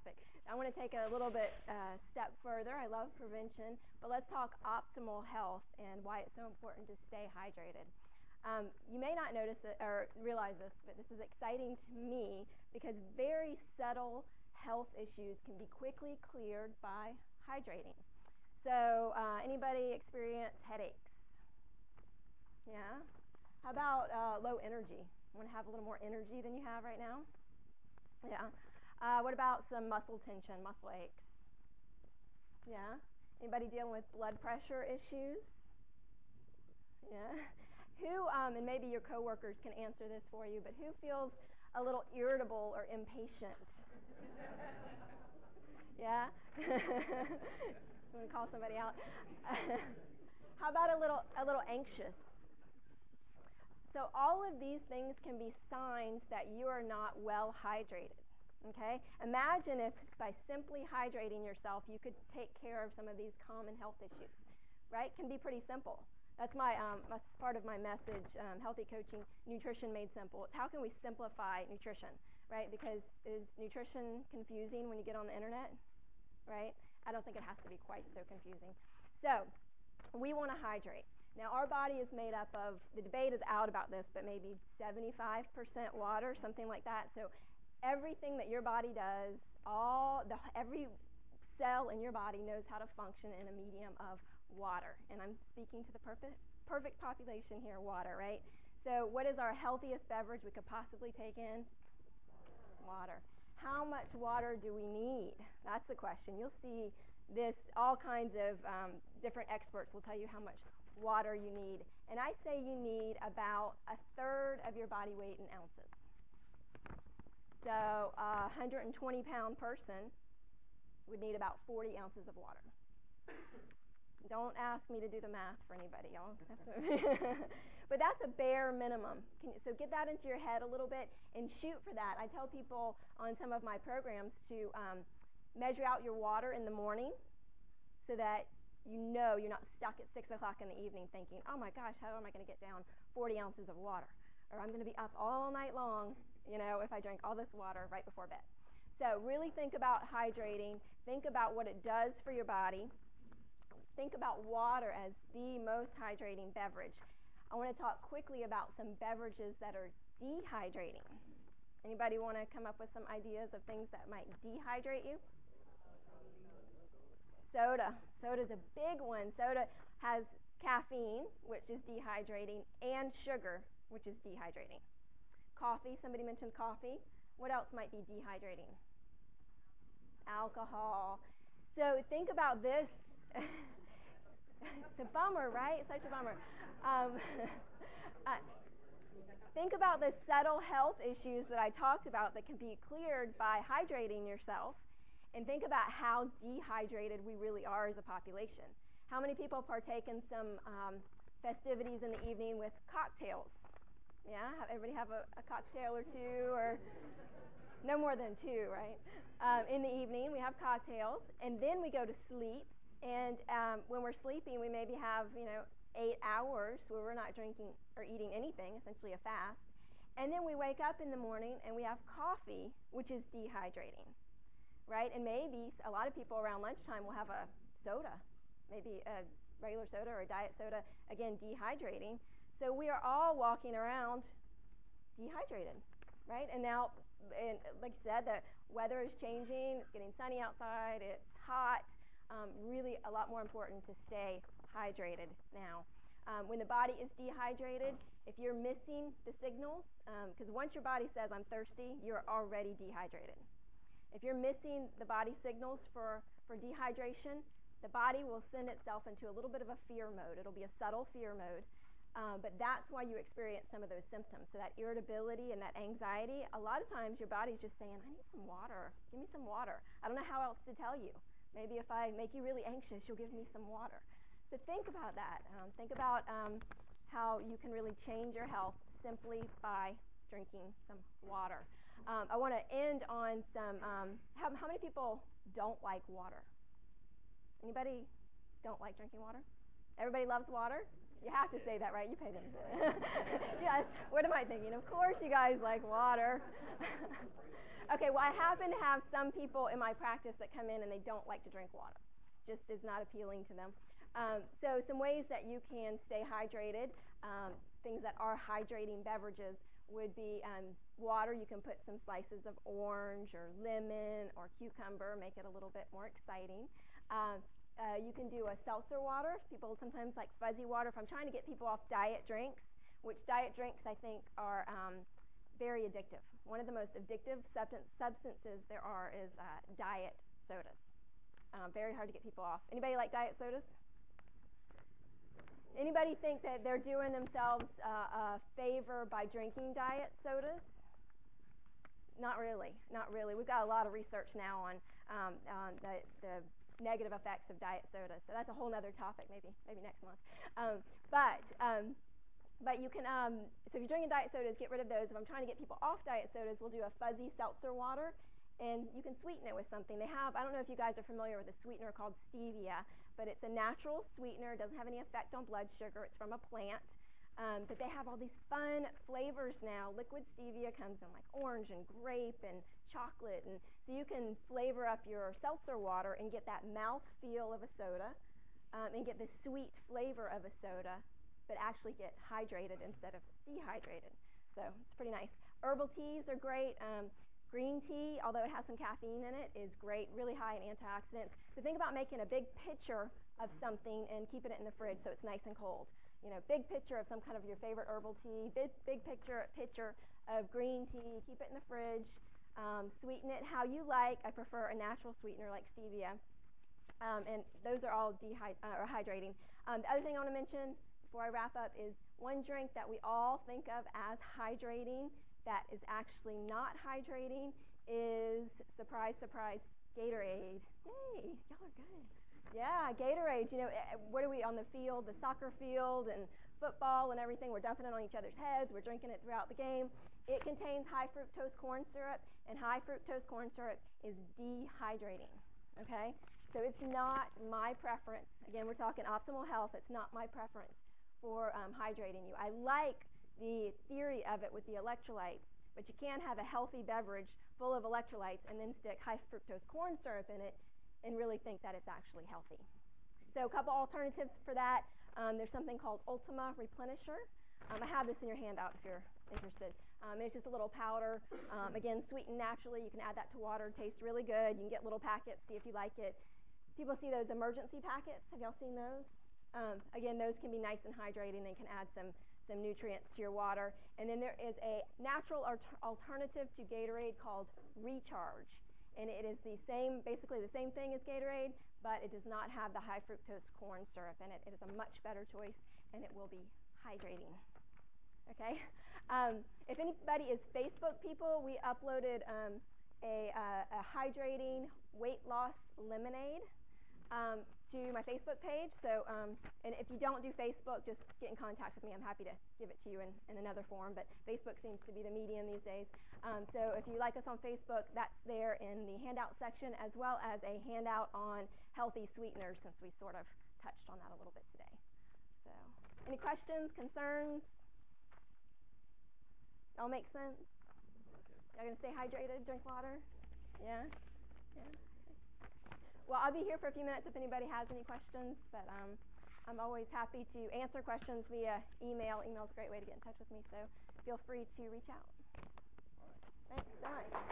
topic. I want to take a little bit step further. I love prevention, but let's talk optimal health and why it's so important to stay hydrated. You may not notice it or realize this, but this is exciting to me because very subtle health issues can be quickly cleared by hydrating. So anybody experience headaches? Yeah? How about low energy? Want to have a little more energy than you have right now? Yeah. What about some muscle tension, muscle aches? Yeah. Anybody dealing with blood pressure issues? Yeah. Who, and maybe your coworkers can answer this for you, but who feels a little irritable or impatient? Yeah? You want to call somebody out? How about a little anxious? So all of these things can be signs that you are not well hydrated. Okay? Imagine if by simply hydrating yourself, you could take care of some of these common health issues. Right? Can be pretty simple. That's part of my message, Healthy Coaching, Nutrition Made Simple. It's how can we simplify nutrition, right? Because is nutrition confusing when you get on the internet, right? I don't think it has to be quite so confusing. So we want to hydrate. Now, our body is made up of, the debate is out about this, but maybe 75% water, something like that. So everything that your body does, every cell in your body knows how to function in a medium of water. And I'm speaking to the perfect population here, water, right? So what is our healthiest beverage we could possibly take in? Water. How much water do we need? That's the question. You'll see this, all kinds of different experts will tell you how much water you need. And I say you need about a third of your body weight in ounces. So a 120-pound person would need about 40 ounces of water. Don't ask me to do the math for anybody, y'all. But that's a bare minimum. So get that into your head a little bit and shoot for that. I tell people on some of my programs to measure out your water in the morning so that you know you're not stuck at 6 o'clock in the evening thinking, oh my gosh, how am I going to get down 40 ounces of water? Or I'm going to be up all night long, if I drink all this water right before bed. So really think about hydrating. Think about what it does for your body. Think about water as the most hydrating beverage. I want to talk quickly about some beverages that are dehydrating. Anybody want to come up with some ideas of things that might dehydrate you? Soda. Soda's a big one. Soda has caffeine, which is dehydrating, and sugar, which is dehydrating. Coffee. Somebody mentioned coffee. What else might be dehydrating? Alcohol. So think about this. It's a bummer, right? Such a bummer. Think about the subtle health issues that I talked about that can be cleared by hydrating yourself, and think about how dehydrated we really are as a population. How many people partake in some festivities in the evening with cocktails? Yeah? Everybody have a cocktail or two, or no more than two, right? In the evening, we have cocktails, and then we go to sleep. And when we're sleeping, we maybe have, 8 hours where we're not drinking or eating anything, essentially a fast. And then we wake up in the morning and we have coffee, which is dehydrating, right? And maybe a lot of people around lunchtime will have a soda, maybe a regular soda or a diet soda, again, dehydrating. So we are all walking around dehydrated, right? And now, like you said, the weather is changing. It's getting sunny outside. It's hot. Really a lot more important to stay hydrated now. When the body is dehydrated, if you're missing the signals, because once your body says, I'm thirsty, you're already dehydrated. If you're missing the body signals for dehydration, the body will send itself into a little bit of a fear mode. It'll be a subtle fear mode. But that's why you experience some of those symptoms. So that irritability and that anxiety, a lot of times your body's just saying, I need some water. Give me some water. I don't know how else to tell you. Maybe if I make you really anxious, you'll give me some water. So think about that. Think about how you can really change your health simply by drinking some water. I want to end on some, how many people don't like water? Anybody don't like drinking water? Everybody loves water? You have to say that, right? You pay them. Yes. What am I thinking? Of course you guys like water. Okay, well, I happen to have some people in my practice that come in and they don't like to drink water. Just is not appealing to them. So some ways that you can stay hydrated, things that are hydrating beverages would be water. You can put some slices of orange or lemon or cucumber, make it a little bit more exciting. You can do a seltzer water. People sometimes like fuzzy water. If I'm trying to get people off diet drinks, which diet drinks I think are very addictive. One of the most addictive substances there are is diet sodas. Very hard to get people off. Anybody like diet sodas? Anybody think that they're doing themselves a favor by drinking diet sodas? Not really, not really. We've got a lot of research now on the negative effects of diet sodas. So that's a whole other topic, maybe next month. But you can, so if you're drinking diet sodas, get rid of those. If I'm trying to get people off diet sodas, we'll do a fuzzy seltzer water, and you can sweeten it with something. They have, I don't know if you guys are familiar with a sweetener called stevia, but it's a natural sweetener. It doesn't have any effect on blood sugar. It's from a plant. But they have all these fun flavors now. Liquid stevia comes in like orange and grape and chocolate, and so you can flavor up your seltzer water and get that mouth feel of a soda, and get the sweet flavor of a soda, but actually get hydrated instead of dehydrated. So it's pretty nice. Herbal teas are great. Green tea, although it has some caffeine in it, is great, really high in antioxidants. So think about making a big pitcher of something and keeping it in the fridge so it's nice and cold. You know, big pitcher of some kind of your favorite herbal tea, big pitcher of green tea, keep it in the fridge, sweeten it how you like. I prefer a natural sweetener like stevia, and those are all hydrating. The other thing I want to mention before I wrap up is one drink that we all think of as hydrating that is actually not hydrating is, surprise, surprise, Gatorade. Yay, y'all are good. Yeah, Gatorade. You know, what are we on the field, the soccer field and football and everything? We're dumping it on each other's heads. We're drinking it throughout the game. It contains high fructose corn syrup, and high fructose corn syrup is dehydrating, okay? So it's not my preference. Again, we're talking optimal health. It's not my preference for hydrating you. I like the theory of it with the electrolytes, but you can't have a healthy beverage full of electrolytes and then stick high fructose corn syrup in it and really think that it's actually healthy. So a couple alternatives for that. There's something called Ultima Replenisher. I have this in your handout if you're interested. It's just a little powder, again, sweetened naturally. You can add that to water. It tastes really good. You can get little packets, see if you like it. People see those emergency packets. Have y'all seen those? Again, those can be nice and hydrating. They can add some nutrients to your water. And then there is a natural alternative to Gatorade called Recharge. And it is basically the same thing as Gatorade, but it does not have the high fructose corn syrup in it. It is a much better choice, and it will be hydrating. Okay? If anybody is Facebook people, we uploaded a hydrating weight loss lemonade to my Facebook page. So, and if you don't do Facebook, just get in contact with me. I'm happy to give it to you in another form, but Facebook seems to be the medium these days. So if you like us on Facebook, that's there in the handout section, as well as a handout on healthy sweeteners, since we sort of touched on that a little bit today. So, any questions, concerns? All make sense? Y'all gonna stay hydrated, drink water? Yeah? Yeah? Well, I'll be here for a few minutes if anybody has any questions, but I'm always happy to answer questions via email. Email's a great way to get in touch with me, so feel free to reach out. Thanks so much.